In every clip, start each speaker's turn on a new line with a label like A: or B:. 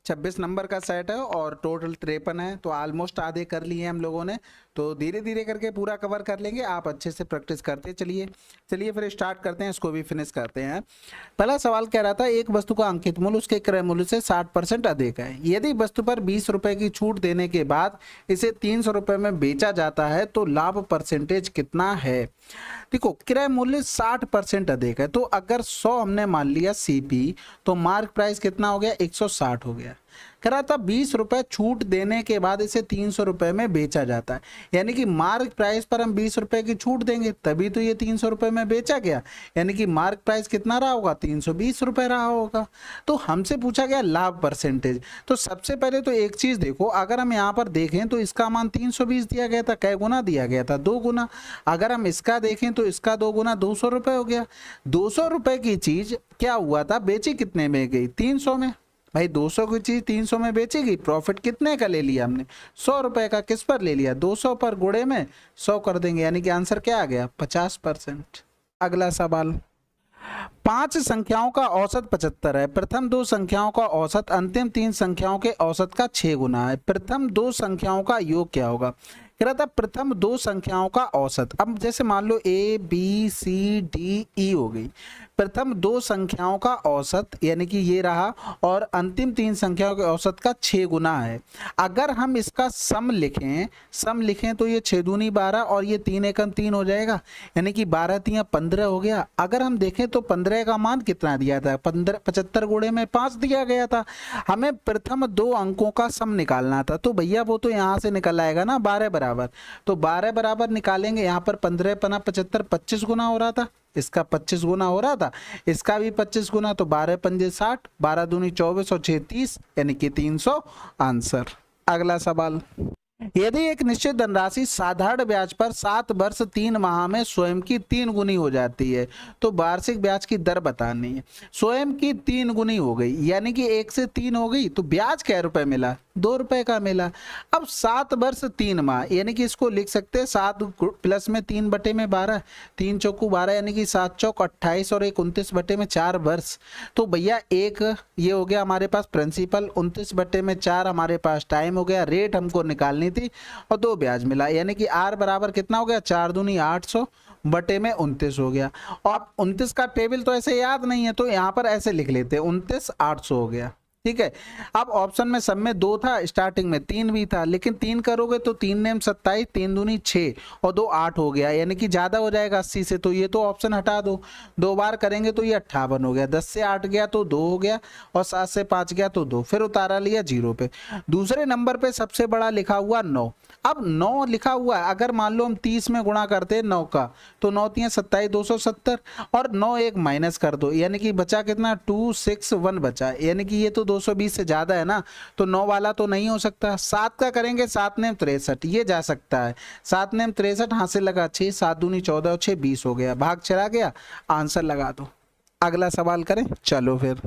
A: 26 number का set है और टोटल 53 है, तो ऑलमोस्ट आधे कर लिए हम लोगों ने। तो धीरे धीरे करके पूरा कवर कर लेंगे, आप अच्छे से प्रैक्टिस करते चलिए। चलिए फिर स्टार्ट करते हैं, इसको भी फिनिश करते हैं। पहला सवाल कह रहा था एक वस्तु का अंकित मूल्य उसके क्रय मूल्य से 60% अधिक है। यदि वस्तु पर 20 रुपए की छूट देने के बाद इसे 300 रुपए में बेचा जाता है तो लाभ परसेंटेज कितना है। देखो क्रय मूल्य 60% अधिक है, तो अगर 100 हमने मान लिया सीपी तो मार्क प्राइस कितना हो गया, 160 हो गया। कह रहा था 20 रुपए छूट देने के बाद इसे 300 रुपए में बेचा जाता है, यानी कि मार्क प्राइस पर हम 20 रुपए की छूट देंगे तभी तो ये 300 रुपए में बेचा गया, यानी कि मार्क प्राइस कितना रहा होगा, 320 रुपए रहा होगा। तो हमसे पूछा गया लाभ परसेंटेज। तो सबसे पहले तो एक चीज देखो, अगर हम यहाँ पर देखें तो इसका मान 320 दिया गया था, कै गुना दिया गया था, 2 गुना। अगर हम इसका देखें तो इसका 2 गुना 200 रुपए हो गया। 200 रुपए की चीज क्या हुआ था, बेची कितने में गई, 300 में। भाई 200 की चीज 300 में बेचेगी, प्रॉफिट कितने का ले लिया हमने, 100 रुपए का। किस पर ले लिया, 200 पर, गुणे में 100 कर देंगे, यानी कि आंसर क्या आ गया, 50%। अगला सवाल, 5 संख्याओं का औसत 75 है। प्रथम 2 संख्याओं का औसत अंतिम 3 संख्याओं के औसत का 6 गुना है। प्रथम 2 संख्याओं का योग क्या होगा। कह रहा था प्रथम 2 संख्याओं का औसत। अब जैसे मान लो A B C D E हो गई, प्रथम 2 संख्याओं का औसत यानी कि ये रहा, और अंतिम 3 संख्याओं के औसत का 6 गुना है। अगर हम इसका सम लिखें तो ये 6 दूनी 12 और ये 3 एकम 3 हो जाएगा, यानी कि 12 तियां 15 हो गया। अगर हम देखें तो 15 का मान कितना दिया था, 75 गुणे में 5 दिया गया था। हमें प्रथम 2 अंकों का सम निकालना था, तो भैया वो तो यहाँ से निकल आएगा ना 12 बराबर। तो 12 बराबर निकालेंगे, यहाँ पर 15 पना 75, 25 गुना हो रहा था, इसका 25 गुना हो रहा था, इसका भी 25 गुना, तो 12 पंजे 60, 12 दूनी 24 और 6 30, यानी कि 300 आंसर। अगला सवाल, यदि एक निश्चित धनराशि साधारण ब्याज पर 7 वर्ष 3 माह में स्वयं की 3 गुनी हो जाती है तो वार्षिक ब्याज की दर बतानी है। स्वयं की 3 गुनी हो गई, यानी कि 1 से 3 हो गई, तो ब्याज कै रुपए मिला, 2 रुपए का मिला। अब 7 वर्ष 3 माह, यानी कि इसको लिख सकते हैं 7 प्लस में 3 बटे में 12, 3 चौकू 12, यानी कि 7 चौक 28 और 1 29 बटे में 4 वर्ष। तो भैया एक ये हो गया हमारे पास प्रिंसिपल, 29 बटे में 4 हमारे पास टाइम हो गया, रेट हमको निकालनी थी, और 2 ब्याज मिला, यानी कि आर बराबर कितना हो गया, 4 दूनी 800 बटे में 29 हो गया। और 29 का टेबल तो ऐसे याद नहीं है, तो यहाँ पर ऐसे लिख लेते हैं 29 800 हो गया, ठीक है। अब ऑप्शन में सब में 2 था, स्टार्टिंग में 3 भी था, लेकिन 3 करोगे तो 3 नेम 27, 3 दूनी 6 और 2 8 हो गया, यानी कि ज्यादा हो जाएगा 80 से, तो ये तो ऑप्शन हटा दो। 2 बार करेंगे तो ये 58 हो गया, 10 से 8 गया तो 2 हो गया, और 7 से 5 गया तो 2, फिर उतारा लिया 0 पे। दूसरे नंबर पे सबसे बड़ा लिखा हुआ 9। अब 9 लिखा हुआ है, अगर मान लो हम 30 में गुणा करते हैं 9 का, तो 9 तियां 27, 270, और 9 एक माइनस कर दो, यानी कि बचा कितना, 261 बचा, यानी कि ये तो 220 से ज्यादा है ना, तो 9 वाला तो नहीं हो सकता। 7 का करेंगे, 7 नेम 63, ये जा सकता है, 7 नेम 63, हाथ से लगा 6, 7 दूनी 14 और 6 20 हो गया, भाग चला गया, आंसर लगा दो। अगला सवाल करें, चलो फिर।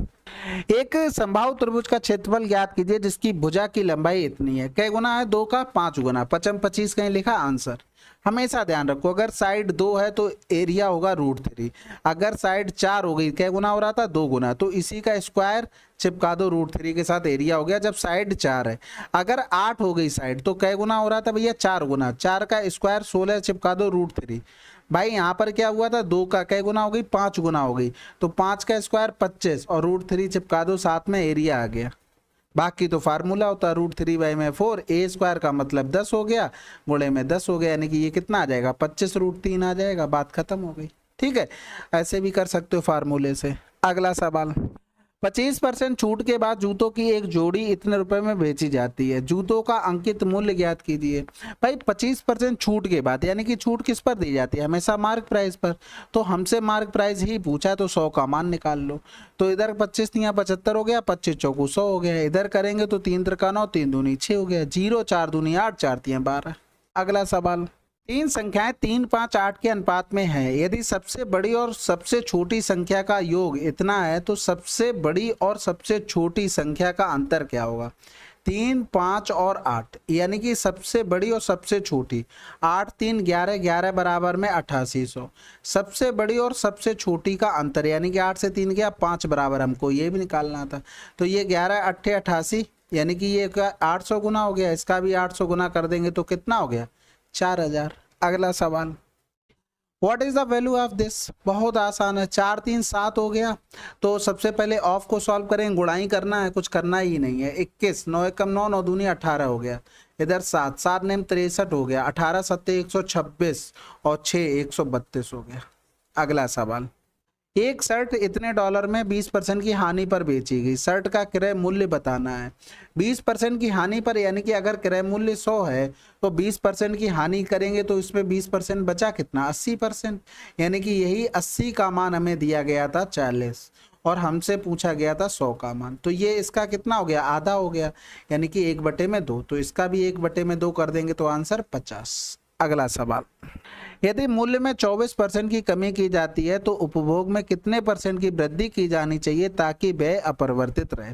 A: एक संभाव त्रिभुज का क्षेत्रफल ज्ञात कीजिए जिसकी भुजा की लंबाई इतनी है। कै गुना है, 2 का 5 गुना, 55 25 कहीं लिखा, आंसर। हमेशा ध्यान रखो, अगर साइड 2 है तो एरिया होगा √3, अगर साइड 4 हो गई, कै गुना हो रहा था, 2 गुना, तो इसी का स्क्वायर चिपका दो √3 के साथ, एरिया हो गया जब साइड 4 है। अगर 8 हो गई साइड तो कै गुना हो रहा था भैया, 4 गुना, 4 का स्क्वायर 16 चिपका दो √3। भाई यहाँ पर क्या हुआ था, 2 का कै गुना हो गई, 5 गुना हो गई, तो 5 का स्क्वायर 25 और √3 चिपका दो, साथ में एरिया आ गया। बाकी तो फार्मूला होता है √3/4, ए स्क्वायर का मतलब 10 हो गया, गुणे में 10 हो गया, यानी कि ये कितना आ जाएगा, 25 √3 आ जाएगा, बात खत्म हो गई, ठीक है। ऐसे भी कर सकते हो फार्मूले से। अगला सवाल, 25% छूट के बाद जूतों की एक जोड़ी इतने रुपए में बेची जाती है, जूतों का अंकित मूल्य ज्ञात कीजिए। भाई 25% छूट के बाद, यानी कि छूट किस पर दी जाती है, हमेशा मार्क प्राइस पर, तो हमसे मार्क प्राइस ही पूछा, तो 100 का मान निकाल लो। तो इधर 25 तियां 75 हो गया, 25 चौकू 100 हो गया, इधर करेंगे तो 3 त्रिका 9, 3 दूनी 6 हो गया, 0 4 दूनी 8, 4 तियां 12। अगला सवाल, 3 संख्याएं 3 5 8 के अनुपात में है, यदि सबसे बड़ी और सबसे छोटी संख्या का योग इतना है तो सबसे बड़ी और सबसे छोटी संख्या का अंतर क्या होगा। 3, 5 और 8, यानी कि सबसे बड़ी और सबसे छोटी। 8 3 11, 11 बराबर में 8800। सबसे बड़ी और सबसे छोटी का अंतर, यानी कि 8 से 3 गया 5 बराबर, हमको ये भी निकालना था। तो ये 11 8 88, यानी कि ये 800 गुना हो गया, इसका भी 800 गुना कर देंगे तो कितना हो गया 4000। अगला सवाल, what is the value of this? बहुत आसान है, 4 3 7 हो गया। तो सबसे पहले ऑफ को सॉल्व करेंगे, गुणाई करना है, कुछ करना ही नहीं है। 21, 9 एकम 9, 9 दूनी 18 हो गया। इधर 7 7 नेम 63 हो गया, 18 7 126 और 6 132 हो गया। अगला सवाल, एक शर्ट इतने डॉलर में 20% की हानि पर बेची गई, शर्ट का क्रय मूल्य बताना है। 20% की हानि पर, यानी कि अगर क्रय मूल्य 100 है तो 20% की हानि करेंगे तो इसमें 20% बचा कितना 80%, यानी कि यही 80 का मान हमें दिया गया था 40 और हमसे पूछा गया था 100 का मान। तो ये इसका कितना हो गया, आधा हो गया, यानी कि 1/2। तो इसका भी 1/2 कर देंगे तो आंसर 50। अगला सवाल, यदि मूल्य में 24% की कमी की जाती है तो उपभोग में कितने % की वृद्धि की जानी चाहिए ताकि व्यय अपरिवर्तित रहे?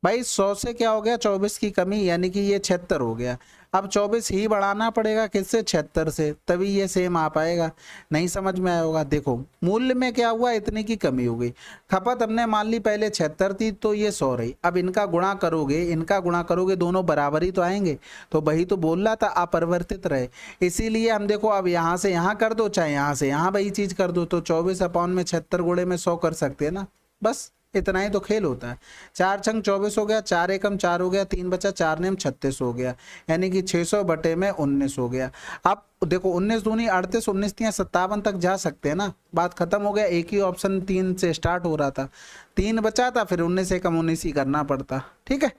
A: भाई 100 से क्या हो गया 24 की कमी, यानी कि ये 76 हो गया। अब 24 ही बढ़ाना पड़ेगा किससे, 76 से, तभी ये सेम आ पाएगा। नहीं समझ में आया होगा। देखो मूल्य में क्या हुआ, इतनी की कमी हो गई, खपत हमने मान ली पहले 76 थी तो ये 100 रही। अब इनका गुणा करोगे, इनका गुणा करोगे, दोनों बराबर ही तो आएंगे। तो वही तो बोल रहा था अपरिवर्तित रहे, इसीलिए हम देखो अब यहाँ से यहाँ कर दो, चाहे यहाँ से यहाँ वही चीज कर दो, तो 24/76 गुणे में 100 कर सकते हैं ना। बस इतना ही तो खेल होता है। 4 छंग 24 हो गया, 4 एकम 4 हो गया, 3 बचा, 4 नेम 36 हो गया, यानी कि 600/19 हो गया। अब देखो 19 दूनी 38, 19 तियां 57 तक जा सकते हैं ना, बात खत्म हो गया। एक ही ऑप्शन 3 से स्टार्ट हो रहा था, 3 बचा था, फिर 19 एकम 19 ही करना पड़ता। ठीक है।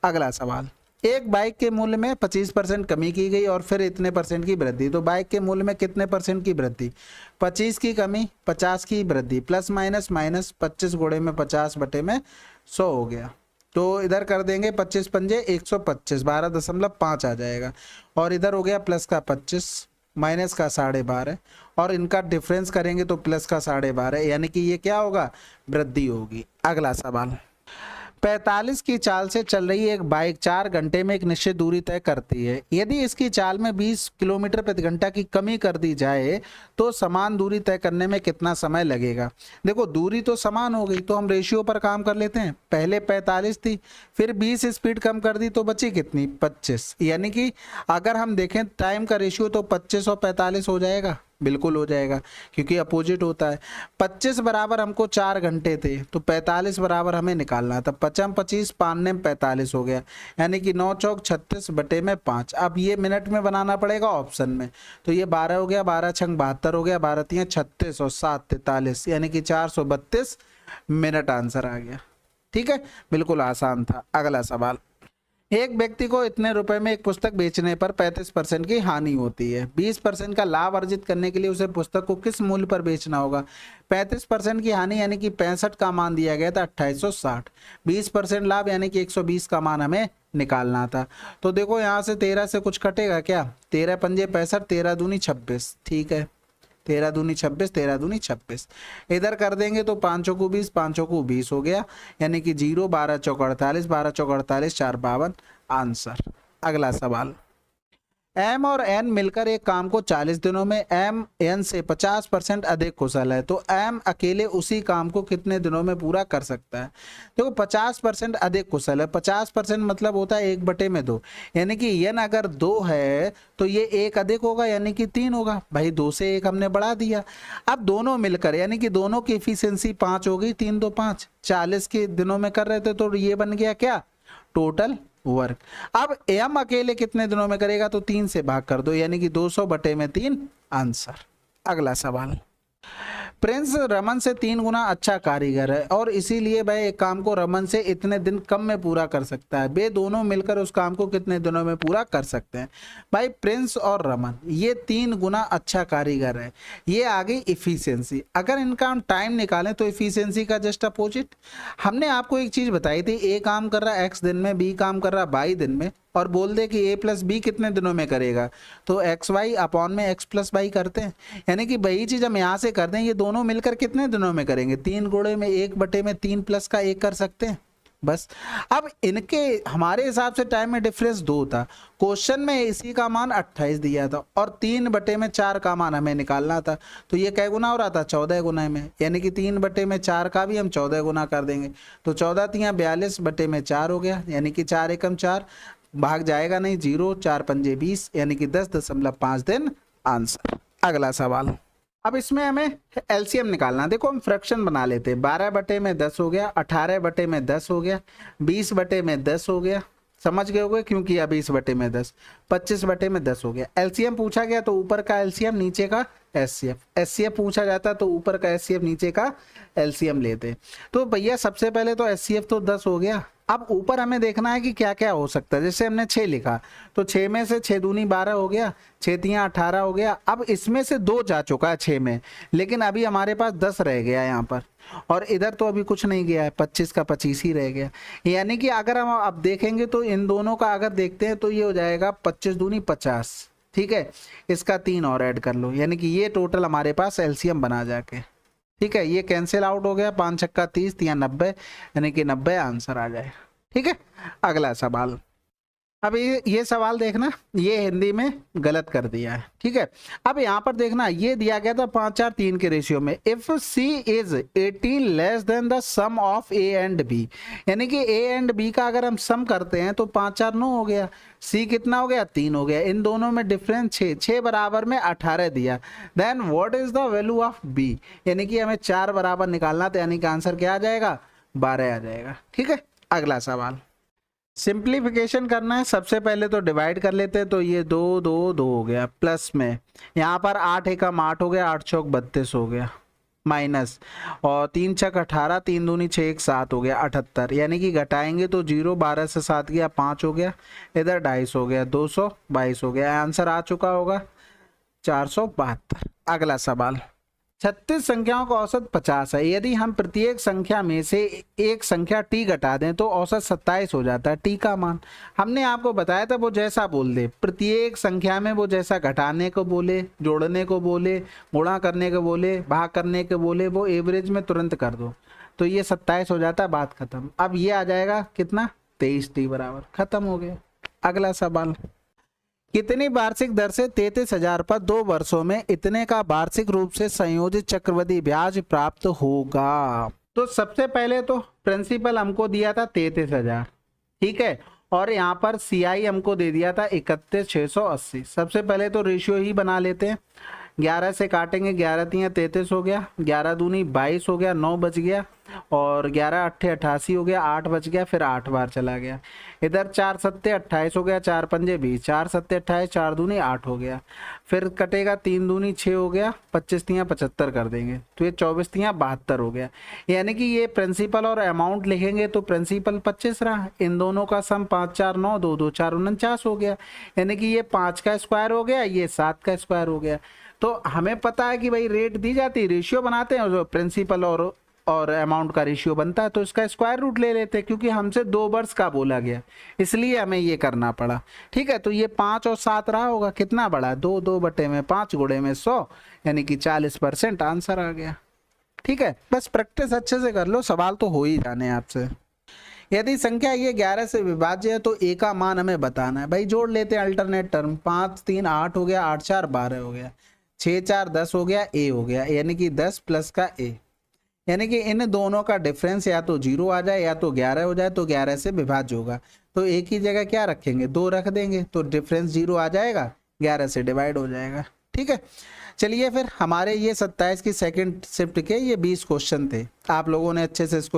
A: अगला सवाल, एक बाइक के मूल्य में 25% कमी की गई और फिर इतने % की वृद्धि। तो बाइक के मूल्य में कितने % की वृद्धि, 25 की कमी 50 की वृद्धि, प्लस माइनस माइनस 25 गुणे में 50/100 हो गया। तो इधर कर देंगे 25 पंजे 125, 12.5 आ जाएगा, और इधर हो गया प्लस का 25 माइनस का 12.5 और इनका डिफरेंस करेंगे तो प्लस का 12.5, यानी कि ये क्या होगा, वृद्धि होगी। अगला सवाल, 45 की चाल से चल रही एक बाइक 4 घंटे में एक निश्चित दूरी तय करती है। यदि इसकी चाल में 20 किलोमीटर प्रति घंटा की कमी कर दी जाए तो समान दूरी तय करने में कितना समय लगेगा? देखो दूरी तो समान हो गई, तो हम रेशियो पर काम कर लेते हैं। पहले 45 थी, फिर 20 स्पीड कम कर दी तो बची कितनी 25, यानी कि अगर हम देखें टाइम का रेशियो तो 25 और 45 हो जाएगा, बिल्कुल हो जाएगा, क्योंकि अपोजिट होता है। 25 बराबर हमको 4 घंटे थे, तो 45 बराबर हमें निकालना था। 55 25 5 ने 45 हो गया, यानी कि 9 चौक 36/5। अब ये मिनट में बनाना पड़ेगा ऑप्शन में, तो ये 12 हो गया, 12 छंग 72 हो गया, 12 तियां 36 और 7 43, यानी कि 432 मिनट आंसर आ गया। ठीक है, बिल्कुल आसान था। अगला सवाल, एक व्यक्ति को इतने रुपए में एक पुस्तक बेचने पर 35% की हानि होती है। 20% का लाभ अर्जित करने के लिए उसे पुस्तक को किस मूल्य पर बेचना होगा? 35% की हानि यानी कि 65 का मान दिया गया था 2860, 20% लाभ यानी कि 120 का मान हमें निकालना था। तो देखो यहाँ से 13 से कुछ कटेगा क्या, 13 पंजे 65, 13 दूनी 26, ठीक है, 13 दूनी 26, 13 दूनी 26। इधर कर देंगे तो 5 को 20, 5 को 20 हो गया, यानी कि 0, 12 चौक 48, 12 चौक 48, 4 52 आंसर। अगला सवाल, M और N मिलकर एक काम को 40 दिनों में M N से 50% अधिक कुशल है, तो M अकेले उसी काम को कितने दिनों में पूरा कर सकता है? देखो 50% अधिक कुशल है, 50% मतलब होता है 1/2, यानी कि N अगर 2 है तो ये 1 अधिक होगा, यानी कि 3 होगा। भाई 2 से 1 हमने बढ़ा दिया। अब दोनों मिलकर यानी कि दोनों की एफिशिएंसी 5 हो गई, 3 2 5, 40 के दिनों में कर रहे थे तो ये बन गया क्या, टोटल वर्क। अब M अकेले कितने दिनों में करेगा, तो 3 से भाग कर दो, यानी कि 200/3 आंसर। अगला सवाल, प्रिंस रमन से 3 गुना अच्छा कारीगर है और इसीलिए वह एक काम को रमन से इतने दिन कम में पूरा कर सकता है। वे दोनों मिलकर उस काम को कितने दिनों में पूरा कर सकते हैं? भाई प्रिंस और रमन ये 3 गुना अच्छा कारीगर है, ये आ गई इफिशियंसी। अगर इनका हम टाइम निकालें तो इफिशियंसी का जस्ट अपोजिट। हमने आपको एक चीज बताई थी, ए काम कर रहा है x दिन में, बी काम कर रहा है y दिन में, और बोल दे कि a + b कितने दिनों में करेगा, तो xy अपॉन में x + y करते हैं, यानी कि वही चीज हम यहाँ से कर दें, ये दोनों मिलकर कितने दिनों में करेंगे, 3 गुणे में 1/3 प्लस का 1 कर सकते हैं, बस। अब इनके हमारे हिसाब से टाइम में डिफरेंस 2 था। क्वेश्चन में इसी का मान 28 दिया था और 3/4 का मान हमें निकालना था। तो ये कै गुना हो रहा था, 14 गुना में, यानी कि 3/4 का भी हम 14 गुना कर देंगे। तो 14 तियाँ 42/4 हो गया, यानी कि 4 एकम 4, भाग जाएगा नहीं 0, 4 पंजे 20, यानी कि 10.5 दिन आंसर। अगला सवाल। अब इसमें हमें एलसीएम निकालना। देखो हम फ्रैक्शन बना लेते हैं। 12/10 हो गया, 18/10 हो गया, 20/10 हो गया, समझ गए होगे क्यों किया 20/10, 25/10 हो गया। एलसीएम पूछा गया तो ऊपर का एलसीएम नीचे का एचसीएफ, एचसीएफ पूछा जाता तो ऊपर का एचसीएफ नीचे का एलसीएम लेते। तो भैया सबसे पहले तो एचसीएफ तो 10 हो गया। अब ऊपर हमें देखना है कि क्या क्या हो सकता है। जैसे हमने 6 लिखा तो 6 में से 6 दूनी 12 हो गया, 6 तियाँ 18 हो गया। अब इसमें से 2 जा चुका है 6 में, लेकिन अभी हमारे पास 10 रह गया यहाँ पर, और इधर तो अभी कुछ नहीं गया है, 25 का 25 ही रह गया। यानी कि अगर हम अब देखेंगे तो इन दोनों का अगर देखते हैं तो ये हो जाएगा 25 दूनी 50, ठीक है। इसका 3 और ऐड कर लो, यानी कि ये टोटल हमारे पास एलसीएम बना जाके, ठीक है। ये कैंसिल आउट हो गया, 5 छक्का 30, 3 90, यानी कि 90 आंसर आ जाएगा, ठीक है। अगला सवाल। अब ये सवाल देखना, ये हिंदी में गलत कर दिया है, ठीक है। अब यहाँ पर देखना, ये दिया गया था 5-4-3 के रेशियो में। If C is 18 less than the sum of A and B, यानी कि ए एंड बी का अगर हम सम करते हैं तो 5-4-9 हो गया, सी कितना हो गया 3 हो गया, इन दोनों में डिफरेंस 6, 6 बराबर में 18 दिया। Then what is the value of B, यानी कि हमें 4 बराबर निकालना था, यानी कि आंसर क्या आ जाएगा 12 आ जाएगा, ठीक है। अगला सवाल। सिंप्लीफिकेशन करना है। सबसे पहले तो डिवाइड कर लेते हैं, तो ये 2 2 2 हो गया, प्लस में यहाँ पर 8 एकम 8 हो गया, 8 चौक 32 हो गया, माइनस और 3 छक 18, 3 दूनी 6 1 7 हो गया 78, यानी कि घटाएंगे तो 0, 12 से 7 गया 5 हो गया, इधर 250 हो गया, 222 हो गया, आंसर आ चुका होगा 472। अगला सवाल। 36 संख्याओं का औसत 50 है। यदि हम प्रत्येक संख्या में से एक संख्या टी घटा दें तो औसत 27 हो जाता है। टी का मान हमने आपको बताया था, वो जैसा बोल दे, प्रत्येक संख्या में वो जैसा घटाने को बोले, जोड़ने को बोले, गुणा करने को बोले, भाग करने को बोले, वो एवरेज में तुरंत कर दो तो ये 27 हो जाता है, बात खत्म। अब ये आ जाएगा कितना 23 टी बराबर, खत्म हो गया। अगला सवाल। कितनी वार्षिक दर से 33,000 पर 2 वर्षों में इतने का वार्षिक रूप से संयोजित चक्रवृद्धि ब्याज प्राप्त होगा। तो सबसे पहले तो प्रिंसिपल हमको दिया था 33,000, ठीक है, और यहाँ पर सीआई हमको दे दिया था 31,680। सबसे पहले तो रेशियो ही बना लेते हैं, 11 से काटेंगे, 11 तियाँ 33 हो गया, 11 दूनी 22 हो गया, 9 बच गया, और 11 अट्ठे 88 हो गया, 8 बच गया, फिर 8 बार चला गया। इधर 4 सत्ते 28 हो गया, 4 पंजे 20, 4 सत्ते 28, 4 दूनी 8 हो गया, फिर कटेगा 3 दूनी 6 हो गया, 25 तियाँ 75 कर देंगे तो ये 24 तियाँ 72 हो गया। यानी कि ये प्रिंसिपल और अमाउंट लिखेंगे तो प्रिंसिपल 25 रहा, इन दोनों का सम 5 4 9, 2 2 4 49 हो गया, यानी कि ये 5 का स्क्वायर हो गया, ये 7 का स्क्वायर हो गया। तो हमें पता है कि भाई रेट दी जाती है, रेशियो बनाते हैं, और प्रिंसिपल और अमाउंट का रेशियो बनता है, तो इसका स्क्वायर रूट ले लेते हैं, क्योंकि हमसे 2 वर्ष का बोला गया इसलिए हमें ये करना पड़ा, ठीक है। तो ये 5 और 7 रहा होगा, कितना बड़ा 2, 2/5 गुणे में 100, यानी कि 40% आंसर आ गया, ठीक है। बस प्रैक्टिस अच्छे से कर लो, सवाल तो हो ही जाने आपसे। यदि संख्या ये 11 से विभाज्य है तो ए का मान हमें बताना है। भाई जोड़ लेते हैं अल्टरनेट टर्म, 5 3 8 हो गया, 8 4 12 हो गया, 6 4 10 हो गया, ए हो गया, यानी कि 10 प्लस का ए, यानी कि इन दोनों का डिफरेंस या तो 0 आ जाए या तो 11 हो जाए, तो 11 से विभाज्य होगा, तो एक ही जगह क्या रखेंगे 2 रख देंगे, तो डिफरेंस 0 आ जाएगा, 11 से डिवाइड हो जाएगा, ठीक है। चलिए फिर हमारे ये 27 की सेकंड शिफ्ट के ये 20 क्वेश्चन थे, आप लोगों ने अच्छे से इसको